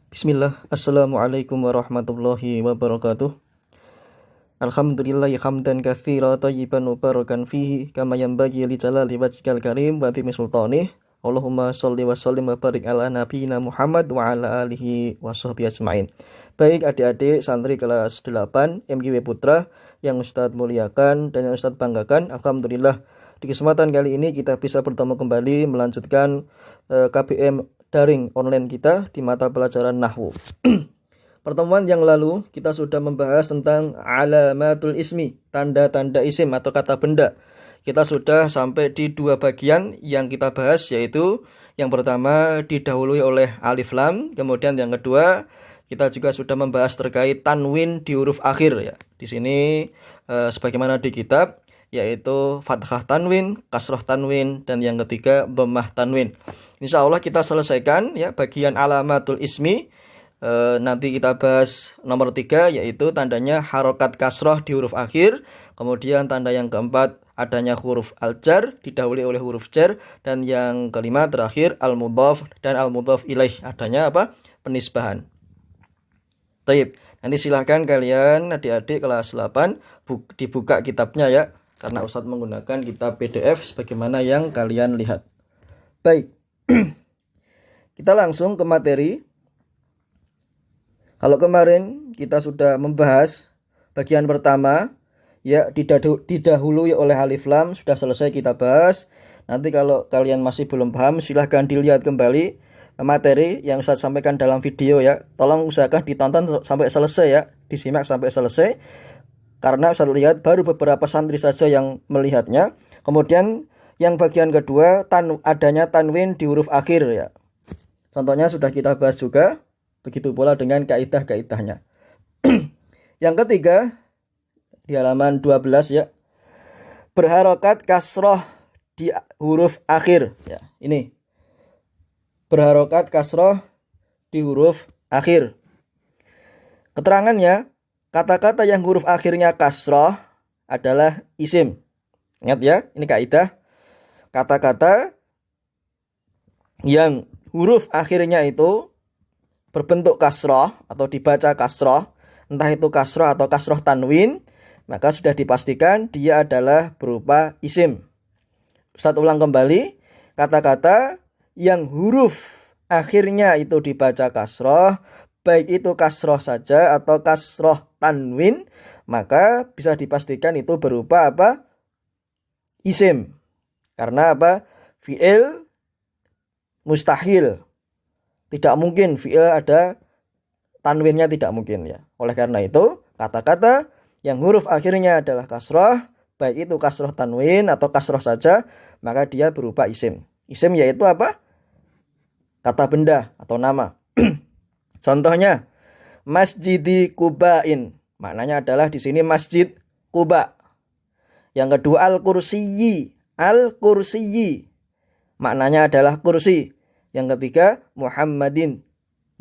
Bismillah, Assalamualaikum warahmatullahi wabarakatuh. Alhamdulillah hamdan katsira thayyiban mubarakan fihi kama yanbaghi li jalali wajhikal karim wa bi sultanih. Allahumma sholli wa sallim wa barik ala nabiyyina Muhammad wa ala alihi wa sahbihi ajmain. Baik adik-adik santri kelas 8 MGW Putra yang Ustadz muliakan dan yang Ustadz banggakan, alhamdulillah di kesempatan kali ini kita bisa bertemu kembali melanjutkan KBM daring online kita di mata pelajaran Nahwu. Pertemuan yang lalu kita sudah membahas tentang alamatul ismi, tanda-tanda isim atau kata benda. Kita sudah sampai di dua bagian yang kita bahas, yaitu yang pertama didahului oleh alif lam, kemudian yang kedua kita juga sudah membahas terkait tanwin di huruf akhir ya. Di sini sebagaimana di kitab, yaitu fathah tanwin, kasroh tanwin, dan yang ketiga dhammah tanwin. Insya Allah kita selesaikan ya bagian alamatul ismi. Nanti kita bahas nomor 3, yaitu tandanya harokat kasroh di huruf akhir. Kemudian tanda yang keempat adanya huruf al-jar didahului oleh huruf jar, dan yang kelima terakhir al-mudhaf dan al-mudhaf ilaih, adanya apa? Penisbahan. Taib. Nanti silahkan kalian adik-adik kelas 8 dibuka kitabnya ya, karena Ustadz menggunakan kitab PDF sebagaimana yang kalian lihat. Baik. Kita langsung ke materi. Kalau kemarin kita sudah membahas bagian pertama ya, didahului oleh alif lam, sudah selesai kita bahas. Nanti kalau kalian masih belum paham, silahkan dilihat kembali materi yang Ustadz sampaikan dalam video ya. Tolong usahakan ditonton sampai selesai ya, disimak sampai selesai. Karena Ustadz lihat baru beberapa santri saja yang melihatnya. Kemudian yang bagian kedua adanya tanwin di huruf akhir ya. Contohnya sudah kita bahas juga. Begitu pula dengan kaidah-kaidahnya. Yang ketiga di halaman 12 ya. Berharokat kasroh di huruf akhir ya. Ini. Berharokat kasroh di huruf akhir. Keterangannya, kata-kata yang huruf akhirnya kasroh adalah isim. Ingat ya, ini kaidah. Kata-kata yang huruf akhirnya itu berbentuk kasroh atau dibaca kasroh, entah itu kasroh atau kasroh tanwin, maka sudah dipastikan dia adalah berupa isim. Ustadz ulang kembali, kata-kata yang huruf akhirnya itu dibaca kasroh, baik itu kasroh saja atau kasroh tanwin, maka bisa dipastikan itu berupa apa? Isim. Karena apa? Fi'il mustahil. Tidak mungkin fi'il ada tanwinnya, tidak mungkin ya. Oleh karena itu, kata-kata yang huruf akhirnya adalah kasroh, baik itu kasroh tanwin atau kasroh saja, maka dia berupa isim. Isim yaitu apa? Kata benda atau nama. Contohnya, Masjidi Qubain. Maknanya adalah di sini Masjid Quba. Yang kedua Al-Kursiyyi. Al-Kursiyyi. Maknanya adalah kursi. Yang ketiga Muhammadin.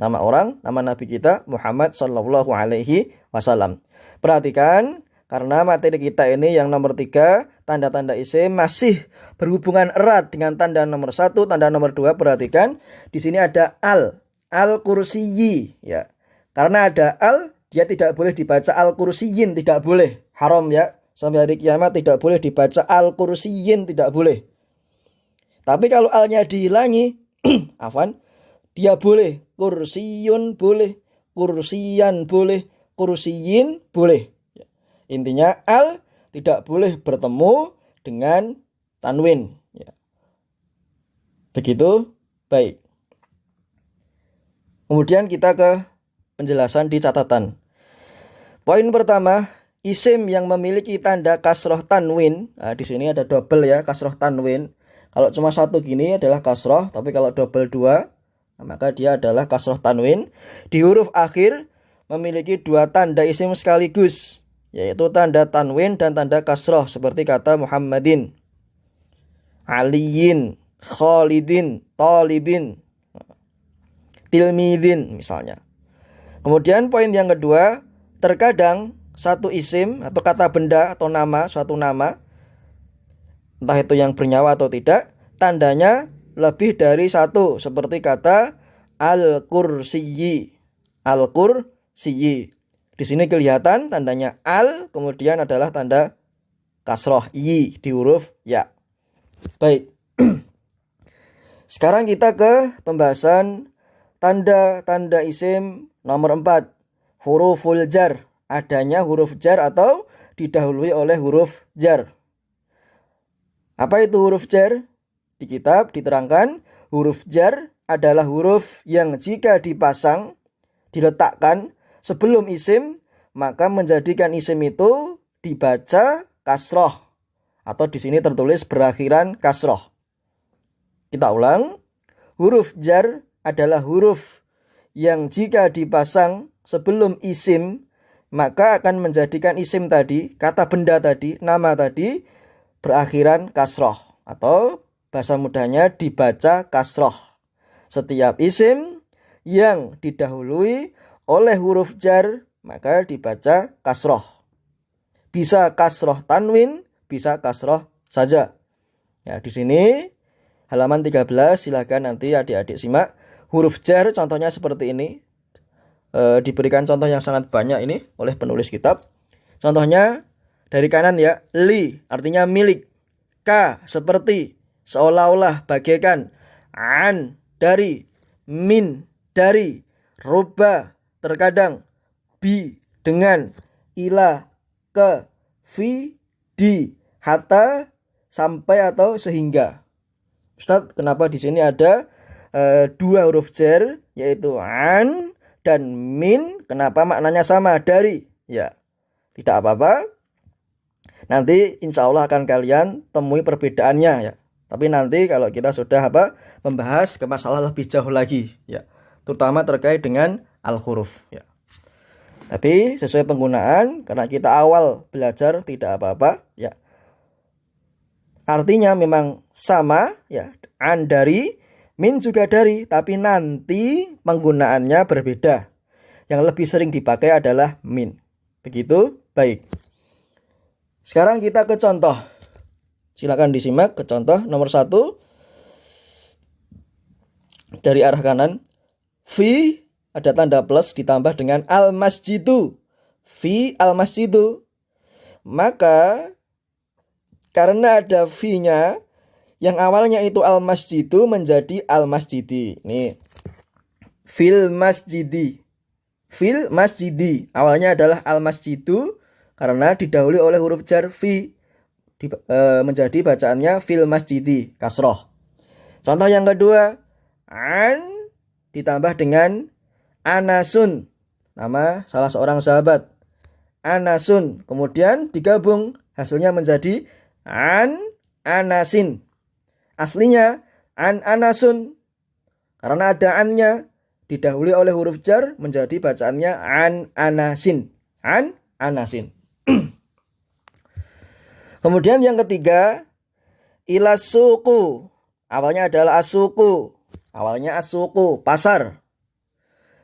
Nama orang, nama Nabi kita Muhammad sallallahu alaihi wasallam. Perhatikan, karena materi kita ini yang nomor 3, tanda-tanda isim masih berhubungan erat dengan tanda nomor 1, tanda nomor 2. Perhatikan, di sini ada al-kursiyyi ya. Karena ada al, dia tidak boleh dibaca al-kursiyyin, tidak boleh. Haram ya. Sampai hari kiamat tidak boleh dibaca al-kursiyyin, tidak boleh. Tapi kalau alnya dihilangi, afwan, dia boleh. Kursiyun boleh, kursiyan boleh, kursiyin boleh. Intinya al tidak boleh bertemu dengan tanwin ya. Begitu, baik. Kemudian kita ke penjelasan di catatan. Poin pertama, isim yang memiliki tanda kasroh tanwin. Nah, di sini ada double ya, kasroh tanwin. Kalau cuma satu gini adalah kasroh, tapi kalau double 2, maka dia adalah kasroh tanwin. Di huruf akhir memiliki 2 tanda isim sekaligus, yaitu tanda tanwin dan tanda kasroh, seperti kata Muhammadin, Aliyin, Khalidin, Talibin, Tilmidin misalnya. Kemudian poin yang kedua, terkadang satu isim atau kata benda atau nama, suatu nama, entah itu yang bernyawa atau tidak, tandanya lebih dari 1, seperti kata al-kursiyyi al-kursiyyi. Di sini kelihatan tandanya al, kemudian adalah tanda kasroh yi di huruf ya. Baik. Sekarang kita ke pembahasan tanda-tanda isim nomor 4. Huruful jar. Adanya huruf jar atau didahului oleh huruf jar. Apa itu huruf jar? Di kitab diterangkan huruf jar adalah huruf yang jika dipasang, diletakkan sebelum isim, maka menjadikan isim itu dibaca kasroh. Atau di sini tertulis berakhiran kasroh. Kita ulang. Huruf jar adalah huruf yang jika dipasang sebelum isim, maka akan menjadikan isim tadi, kata benda tadi, nama tadi, berakhiran kasroh. Atau bahasa mudahnya dibaca kasroh. Setiap isim yang didahului oleh huruf jar, maka dibaca kasroh. Bisa kasroh tanwin, bisa kasroh saja. Ya, di sini halaman 13, silakan nanti adik-adik simak. Huruf jar contohnya seperti ini. Diberikan contoh yang sangat banyak ini oleh penulis kitab. Contohnya dari kanan ya, li artinya milik, ka seperti, seolah-olah, bagaikan, an dari, min dari, roba terkadang, bi dengan, ila ke, fi di, hatta sampai atau sehingga. Ustaz, kenapa di sini ada dua huruf jar yaitu an dan min? Kenapa maknanya sama dari? Ya, tidak apa-apa. Nanti insya Allah akan kalian temui perbedaannya ya. Tapi nanti kalau kita sudah membahas ke masalah lebih jauh lagi ya, terutama terkait dengan al-huruf ya. Tapi sesuai penggunaan, karena kita awal belajar tidak apa-apa ya. Artinya memang sama ya, an dari, min juga dari, tapi nanti penggunaannya berbeda. Yang lebih sering dipakai adalah min. Begitu? Baik. Sekarang kita ke contoh. Silakan disimak ke contoh nomor 1. Dari arah kanan. Fi ada tanda plus ditambah dengan al-masjidu. Fi al-masjidu. Maka karena ada fi-nya, yang awalnya itu al-masjidu menjadi al-masjidi. Ini fil masjidi. Fil masjidi. Awalnya adalah al-masjidu karena didahului oleh huruf jar fi. Menjadi bacaannya fil masjidi, kasroh. Contoh yang kedua, an ditambah dengan anasun, nama salah seorang sahabat, anasun, kemudian digabung hasilnya menjadi an anasin. Aslinya an anasun, karena ada annya didahului oleh huruf jar menjadi bacaannya an anasin, an anasin. Kemudian yang ketiga, ilasuku. Awalnya adalah asuku. Awalnya asuku, pasar.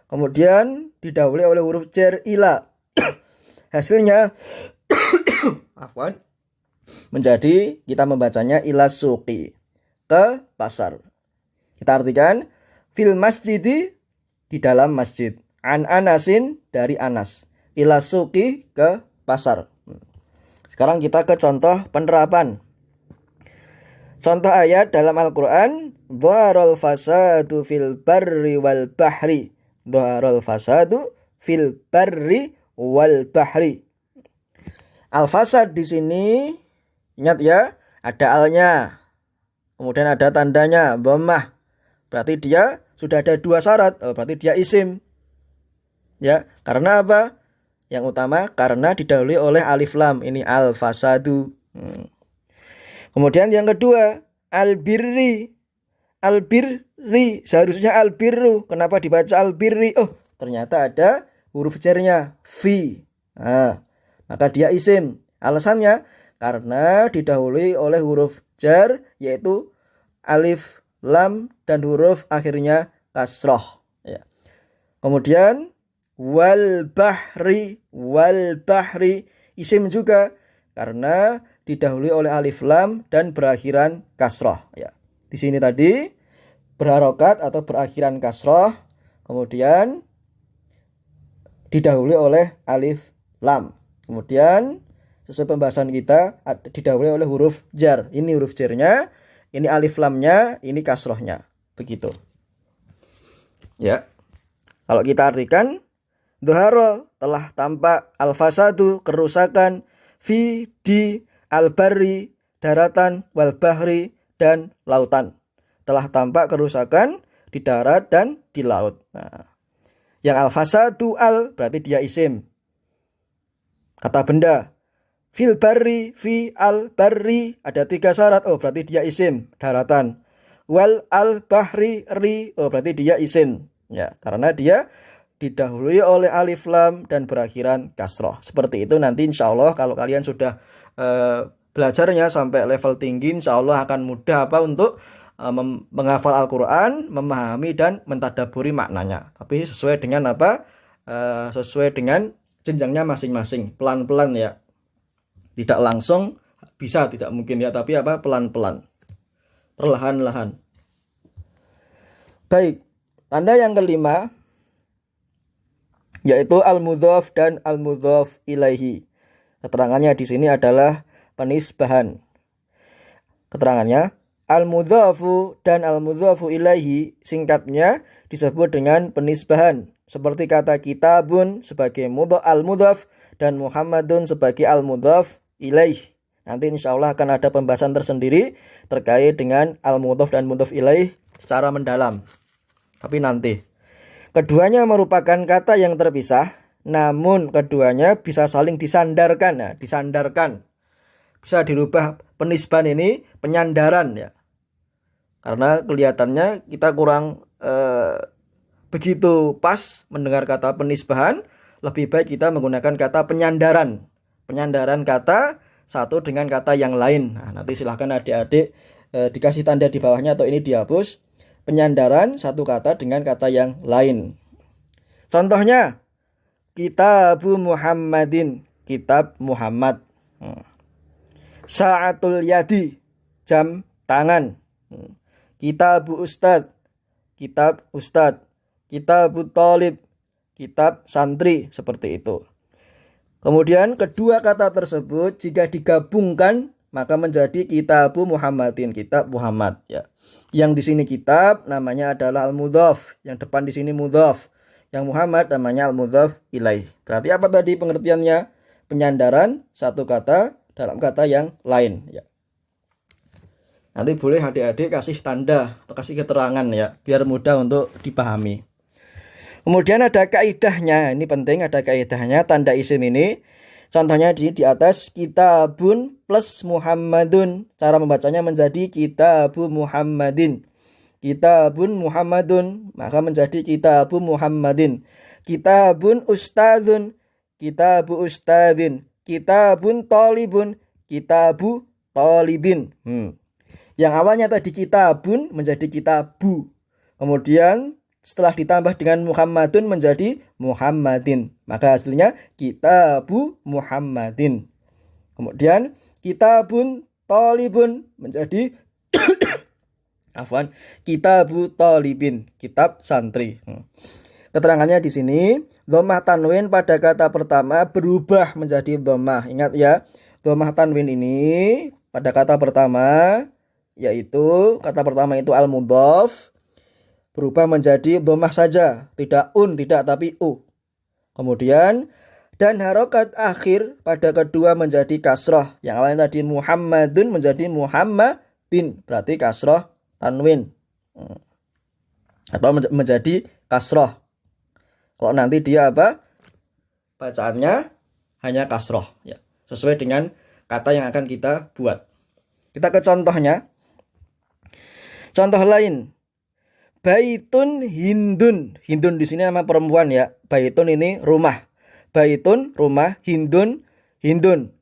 Kemudian didahului oleh huruf jar ila. Hasilnya menjadi kita membacanya ilasuki, ke pasar. Kita artikan fil masjidi, di dalam masjid. An anasin, dari anas. Ilasuki, ke pasar. Sekarang kita ke contoh penerapan. Contoh ayat dalam Al-Quran. Dhaharul fasadu fil barri wal bahri. Dhaharul fasadu fil barri wal bahri. Al-fasad di sini, ingat ya, ada alnya. Kemudian ada tandanya, dhammah. Berarti dia sudah ada dua syarat. Berarti dia isim. Ya, karena apa? Yang utama karena didahului oleh alif lam. Ini al-fasadu. Kemudian yang kedua, al-birri. Al-birri. Seharusnya al-birru. Kenapa dibaca al-birri? Oh, ternyata ada huruf jarnya, fi. Maka dia isim. Alasannya karena didahului oleh huruf jar, yaitu alif, lam, dan huruf akhirnya kasroh. Ya. Kemudian wal bahri, isim juga karena didahului oleh alif lam dan berakhiran kasroh. Ya. Di sini tadi berharokat atau berakhiran kasroh, kemudian didahului oleh alif lam. Kemudian sesuai pembahasan kita didahului oleh huruf jar. Ini huruf jarnya, ini alif lamnya, ini kasrohnya. Begitu. Ya. Kalau kita artikan, dhahara telah tampak al-fasadu kerusakan fi di al-barri daratan wal bahri dan lautan. Telah tampak kerusakan di darat dan di laut. Nah, yang al-fasadu al berarti dia isim. Kata benda. Fil barri, fi al barri ada 3 syarat. Oh, berarti dia isim, daratan. Wal al bahri ri, oh berarti dia isim. Ya, karena dia didahului oleh alif lam dan berakhiran kasroh. Seperti itu nanti insya Allah kalau kalian sudah belajarnya sampai level tinggi, insya Allah akan mudah untuk menghafal Al-Quran, memahami dan mentadaburi maknanya. Tapi sesuai dengan sesuai dengan jenjangnya masing-masing, pelan-pelan ya. Tidak langsung bisa, tidak mungkin ya, tapi pelan-pelan, perlahan-lahan. Baik, tanda yang kelima yaitu al-mudhaf dan al-mudhaf ilaihi. Keterangannya di sini adalah penisbahan. Keterangannya, al-mudhafu dan al-mudhafu ilaihi singkatnya disebut dengan penisbahan. Seperti kata kitabun sebagai al-mudhaf dan Muhammadun sebagai al-mudhaf ilaih. Nanti insya Allah akan ada pembahasan tersendiri terkait dengan al-mudhaf dan mudhaf ilaih secara mendalam. Tapi nanti. Keduanya merupakan kata yang terpisah, namun keduanya bisa saling disandarkan. Nah, disandarkan. Bisa dirubah penisbahan ini penyandaran ya. Karena kelihatannya kita kurang begitu pas mendengar kata penisbahan, lebih baik kita menggunakan kata penyandaran. Penyandaran kata satu dengan kata yang lain. Nah, nanti silahkan adik-adik dikasih tanda di bawahnya atau ini dihapus. Penyandaran satu kata dengan kata yang lain. Contohnya, Kitabu Muhammadin, kitab Muhammad. Sa'atul yadi, jam tangan. Kitabu Ustad, kitab Ustad. Kitabu Talib, kitab santri, seperti itu. Kemudian kedua kata tersebut jika digabungkan maka menjadi Kitabu Muhammadin, kitab Muhammad ya. Yang di sini kitab namanya adalah al-mudhaf, yang depan di sini mudhaf. Yang Muhammad namanya al-mudhaf ilaih. Berarti apa tadi pengertiannya? Penyandaran satu kata dalam kata yang lain ya. Nanti boleh adik-adik kasih tanda atau kasih keterangan ya, biar mudah untuk dipahami. Kemudian ada kaidahnya, ini penting, ada kaidahnya tanda isim ini. Contohnya di atas kitabun plus Muhammadun. Cara membacanya menjadi kitabu Muhammadin. Kitabun Muhammadun, maka menjadi kitabu Muhammadin. Kitabun ustadzun, kitabu ustadzin. Kitabun talibun, kitabu talibin. Yang awalnya tadi kitabun menjadi kitabu. Kemudian setelah ditambah dengan Muhammadun menjadi Muhammadin. Maka hasilnya Kitabu Muhammadin. Kemudian Kitabun Talibun menjadi Kitabu Talibin, kitab santri. Keterangannya di sini, dhammah tanwin pada kata pertama berubah menjadi dhammah. Ingat ya, dhammah tanwin ini pada kata pertama yaitu kata pertama itu al-mudhaf berubah menjadi dhammah saja, tidak tidak tapi u. Kemudian dan harokat akhir pada kedua menjadi kasroh. Yang awalnya tadi Muhammadun menjadi Muhammadin, berarti kasroh tanwin atau menjadi kasroh. Kalau nanti dia bacaannya hanya kasroh ya, sesuai dengan kata yang akan kita buat. Kita ke contohnya. Contoh lain, Baitun Hindun. Hindun di sini nama perempuan ya. Baitun ini rumah. Baitun rumah, Hindun Hindun.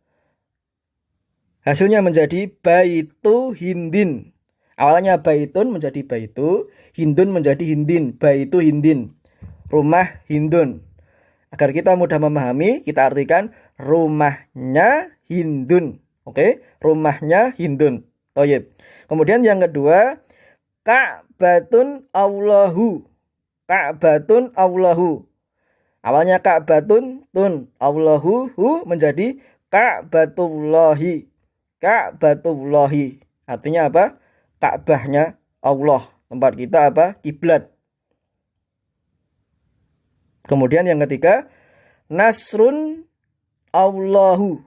Hasilnya menjadi Baitu Hindin. Awalnya Baitun menjadi Baitu, Hindun menjadi Hindin, Baitu Hindin. Rumah Hindun. Agar kita mudah memahami, kita artikan rumahnya Hindun. Oke, rumahnya Hindun. Toyib. Kemudian yang kedua, Ka'batun Allahu. Ka'batun Allahu. Awalnya Ka'batun tun, Allahu hu menjadi Ka'batullahi. Ka'batullahi. Artinya apa? Ka'bahnya Allah. Tempat kita apa? Kiblat. Kemudian yang ketiga, Nasrun Allahu.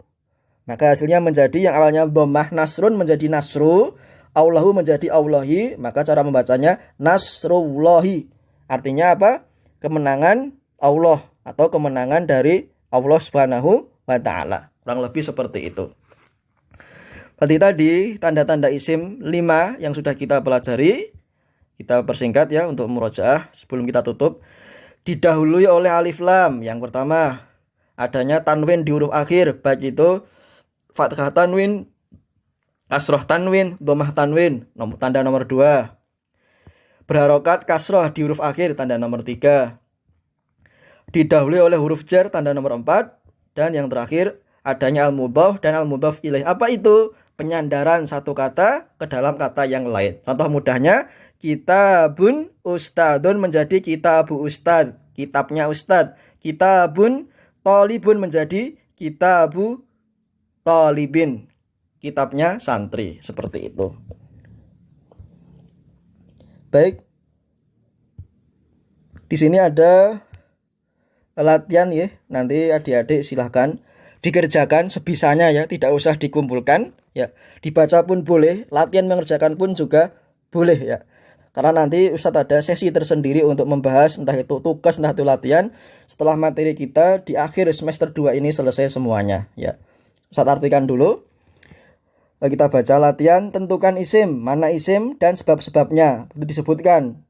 Maka hasilnya menjadi yang awalnya dhammah Nasrun menjadi Nasru, Allahu menjadi Allahi, maka cara membacanya Nasrullahi. Artinya apa? Kemenangan Allah atau kemenangan dari Allah Subhanahu wa taala. Kurang lebih seperti itu. Berarti tadi tanda-tanda isim 5 yang sudah kita pelajari, kita persingkat ya untuk murojaah sebelum kita tutup. Didahului oleh alif lam. Yang pertama, adanya tanwin di huruf akhir, baik itu fathah tanwin, kasroh tanwin, dhammah tanwin, tanda nomor 2. Berharokat kasroh di huruf akhir, tanda nomor 3. Didahului oleh huruf jar, tanda nomor 4. Dan yang terakhir, adanya al-mudhaf dan al-mudhaf ilaih. Apa itu? Penyandaran satu kata ke dalam kata yang lain. Contoh mudahnya, kitabun ustadun menjadi kitabu ustad, kitabnya ustad. Kitabun tolibun menjadi kitabu tolibin, kitabnya santri. Seperti itu. Baik. Di sini ada latihan ya. Nanti adik-adik silahkan dikerjakan sebisanya ya, tidak usah dikumpulkan ya. Dibaca pun boleh, latihan mengerjakan pun juga boleh ya. Karena nanti Ustadz ada sesi tersendiri untuk membahas entah itu tugas, entah itu latihan setelah materi kita di akhir semester 2 ini selesai semuanya ya. Ustadz artikan dulu. Kita baca latihan, tentukan isim, mana isim dan sebab-sebabnya. Itu disebutkan.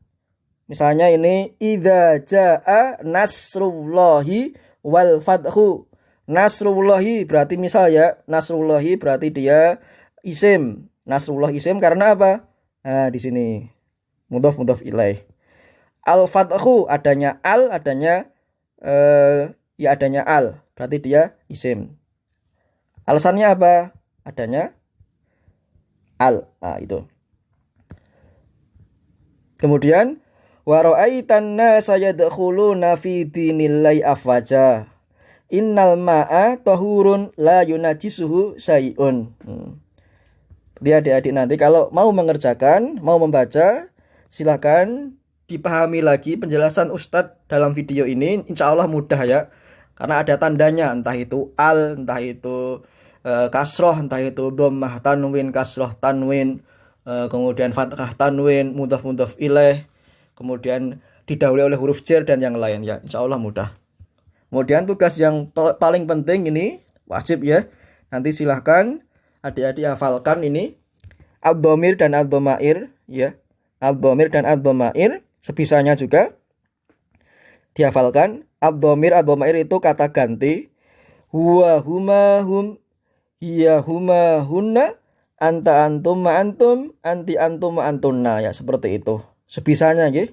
Misalnya ini idza jaa nasrullahi wal fathu. Nasrullahi berarti misal ya, nasrullahi berarti dia isim. Nasrullah isim karena apa? Nah, di sini mudhaf ilaih. Al fathu adanya al, adanya adanya al, berarti dia isim. Alasannya apa? Adanya al. Nah, itu. Kemudian wa ra'aitan nasa yadkhuluna fi dinillahi afwaja. Innal ma'a tahurun la yunajisuhu syai'un. Jadi adik-adik nanti kalau mau mengerjakan, mau membaca, silakan dipahami lagi penjelasan Ustadz dalam video ini. Insya Allah mudah ya. Karena ada tandanya, entah itu al, entah itu kasroh, entah itu dhammah tanwin, kasroh tanwin, kemudian fathah tanwin, mudhaf ilaih, kemudian didahului oleh huruf jar dan yang lain ya. Insya Allah mudah. Kemudian tugas yang paling penting ini wajib ya. Nanti silahkan adik-adik hafalkan ini ad-dhamir dan ad-dhamair ya. Ad-dhamir dan ad-dhamair sebisanya juga dihafalkan. Ad-dhamir ad-dhamair itu kata ganti. Huwa huma hum, hiya huma hunna, anta antum ma antum, anti antum ma antunna ya, seperti itu. Sebisanya nggih.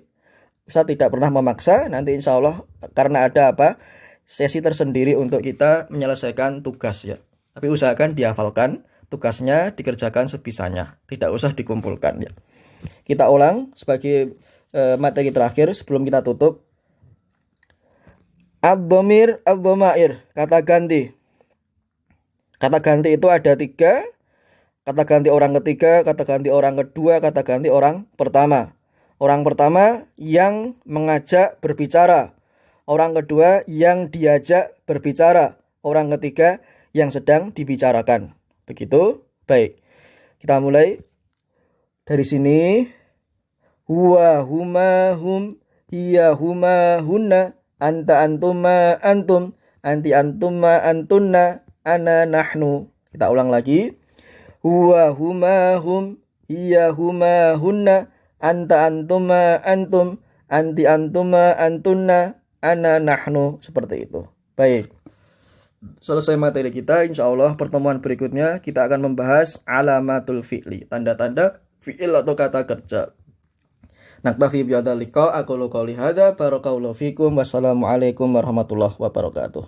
Saya tidak pernah memaksa, nanti insya Allah karena ada apa? Sesi tersendiri untuk kita menyelesaikan tugas ya. Tapi usahakan dihafalkan, tugasnya dikerjakan sebisanya, tidak usah dikumpulkan ya. Kita ulang sebagai materi terakhir sebelum kita tutup. Ad-dhamir, ad-dhamair, kata ganti. Kata ganti itu ada 3. Kata ganti orang ketiga, kata ganti orang kedua, kata ganti orang pertama. Orang pertama yang mengajak berbicara. Orang kedua yang diajak berbicara. Orang ketiga yang sedang dibicarakan. Begitu? Baik. Kita mulai dari sini. Huwa huma hum, hiya huma hunna, anta antuma antum, anti antuma antunna, ana nahnu. Kita ulang lagi. Huwa huma hum, hiya huma hunna, anta antuma antum, anti antuma antunna, ana nahnu. Seperti itu. Baik. Selesai materi kita, insya Allah pertemuan berikutnya kita akan membahas alamatul fi'li, tanda-tanda fi'il atau kata kerja. Naktafi bihadzal liqa, aqulu qouli hadza, barakallahu fikum, wassalamualaikum warahmatullahi wabarakatuh.